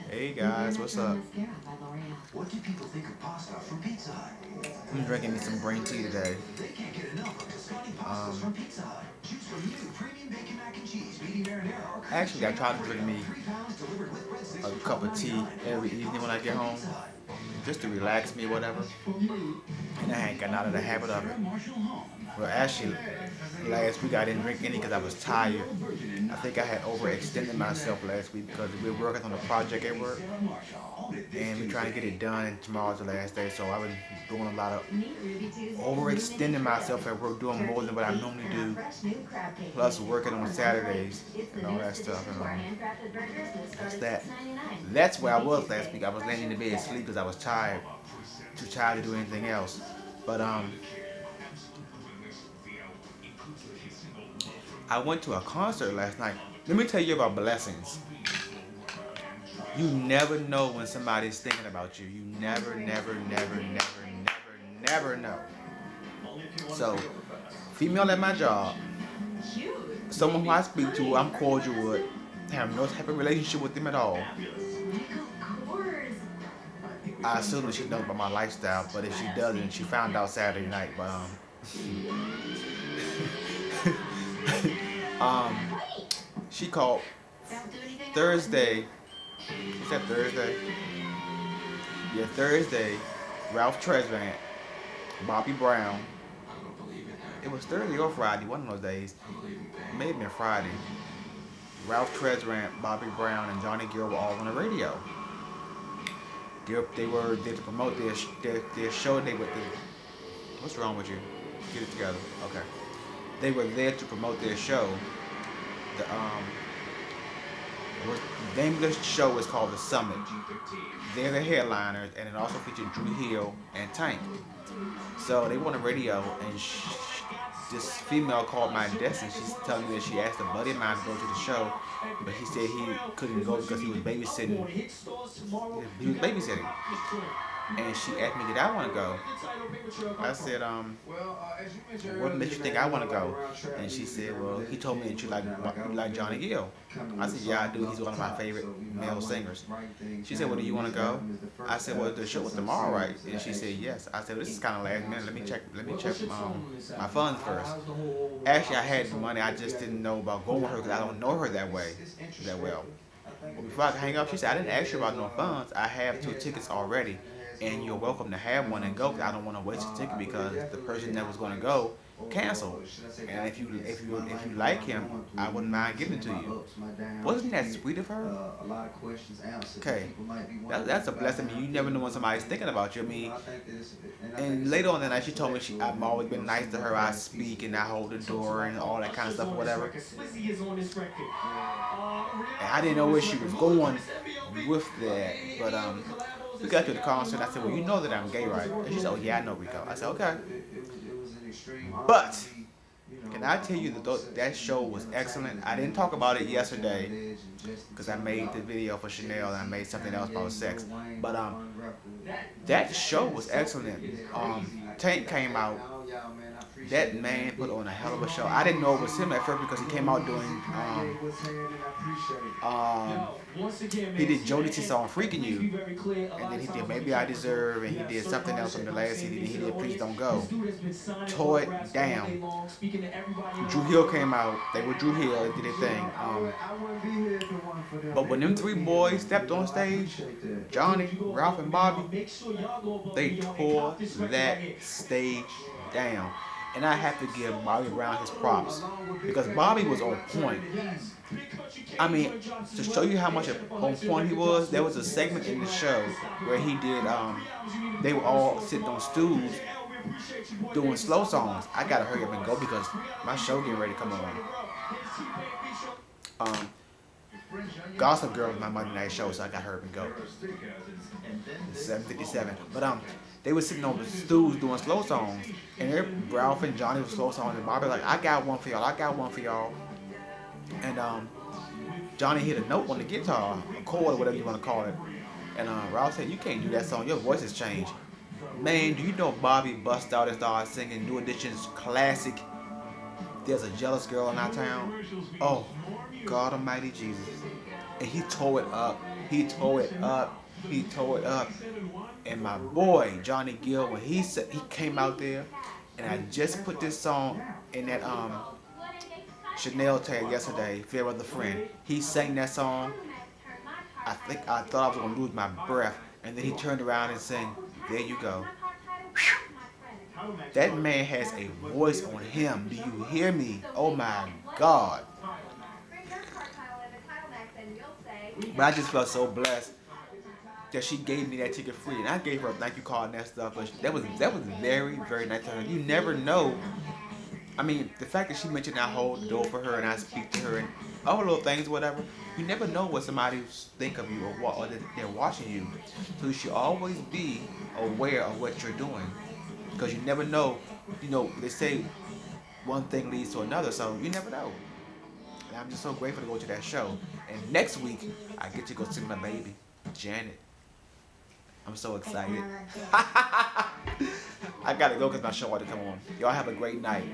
Hey guys, what's up? What do people think of pasta from Pizza Hut? I'm drinking me some green tea today. They can't get enough of Tuscany pastas from Pizza Hut. Choose from new premium bacon mac and cheese, medium marinara, or Actually, I try to drink me 3 pounds delivered with breadsticks a for cup of tea $12.99. every evening when I get home, just to relax me, whatever. And I ain't gotten out of the habit of it. Well, actually, last week I didn't drink any because I was tired. I think I had overextended myself last week because we were working on a project at work, and we're trying to get it done, and tomorrow's the last day, so I've been doing a lot of overextending myself at work, doing more than what I normally do, plus working on Saturdays and all that stuff. And that's that. That's where I was last week. I was laying in the bed asleep because I was tired, too tired to do anything else. But I went to a concert last night. Let me tell you about blessings. You never know when somebody's thinking about you. You never, never, never, never, never, never know. So, female at my job, someone who I speak to, I'm cordial with, have no type of relationship with them at all. I assume that she knows about my lifestyle, but if she doesn't, she found out Saturday night. But she called Thursday. Is that Thursday? Yeah, Thursday. Ralph Tresvant, Bobby Brown. It was Thursday or Friday, one of those days. It may have been Friday. Ralph Tresvant, Bobby Brown, and Johnny Gill were all on the radio. They were there to promote their show. What's wrong with you? Get it together. Okay. They were there to promote their show. The name of the show is called The Summit. They're the headliners, and it also featured Drew Hill and Tank. So they were on the radio, and this female called my desk, and she's telling me that she asked a buddy of mine to go to the show, but he said he couldn't go because he was babysitting. And she asked me, did I want to go? I said, what makes you think I want to go? And she said, well, he told me that you like Johnny Gill. I said, yeah, I do. He's one of my favorite male singers. She said, well, do you want to go? I said, well, the show was tomorrow, right? And she said, yes. I said, well, this is kind of last minute. Let me check my funds first. Actually, I had the money. I just didn't know about going with her because I don't know her that well. Well, before I could hang up, she said, I didn't ask you about no funds. I have 2 tickets already, and you're welcome to have one and go. I don't want to waste a ticket because the person that was going to go canceled. And if you like him, I wouldn't mind giving it to you. Wasn't that sweet of her? Okay, that's a blessing. I mean, you never know when somebody's thinking about you. I mean, and later on that night, she told me I've always been nice to her. I speak and I hold the door and all that kind of stuff or whatever. And I didn't know where she was going with that, but we got to the concert. I said, well, you know that I'm gay, right? And she said, oh yeah, I know, Rico. I said, okay. But can I tell you that that show was excellent? I didn't talk about it yesterday because I made the video for Chanel and I made something else about sex. But that show was excellent. Tank came out. That man put on a hell of a show. I didn't know it was him at first because he came out doing he did Jody T song Freaking You, and then he did Maybe I Deserve, and he did something else from the last CD, and he did Please Don't Go. Tore it down. Drew Hill came out. They were Drew Hill and did their thing. But when them 3 boys stepped on stage, Johnny, Ralph, and Bobby, they tore that stage down. And I have to give Bobby Brown his props because Bobby was on point. I mean, to show you how much on point he was, there was a segment in the show where he did, they were all sitting on stools doing slow songs. I gotta hurry up and go because my show getting ready to come on. Gossip Girl was my Monday night show, so I gotta hurry up and go. It's 7:57. But they were sitting on the stools doing slow songs, and Ralph and Johnny was slow songs, and Bobby was like, I got one for y'all. And Johnny hit a note on the guitar, a chord or whatever you want to call it. And Ralph said, you can't do that song, your voice has changed. Man, do you know Bobby bust out and started singing New Edition's classic, There's a Jealous Girl in Our Town? Oh, God Almighty Jesus. And he tore it up. He tore it up. He tore it up. And my boy Johnny Gill, when he came out there, and I just put this song in that Chanel tag yesterday, Fair Weather Friend. He sang that song. I thought I was gonna lose my breath, and then he turned around and sang, "There you go." That man has a voice on him. Do you hear me? Oh my God. But I just felt so blessed that she gave me that ticket free, and I gave her a thank you card and that stuff. But that was very, very nice of her. You never know. I mean, the fact that she mentioned I hold the door for her and I speak to her and all little things, whatever. You never know what somebody think of you or that they're watching you. So you should always be aware of what you're doing, because you never know. You know, they say one thing leads to another, so you never know. And I'm just so grateful to go to that show. And next week, I get to go see my baby, Janet. I'm so excited. I gotta go because my show ought to come on. Y'all have a great night.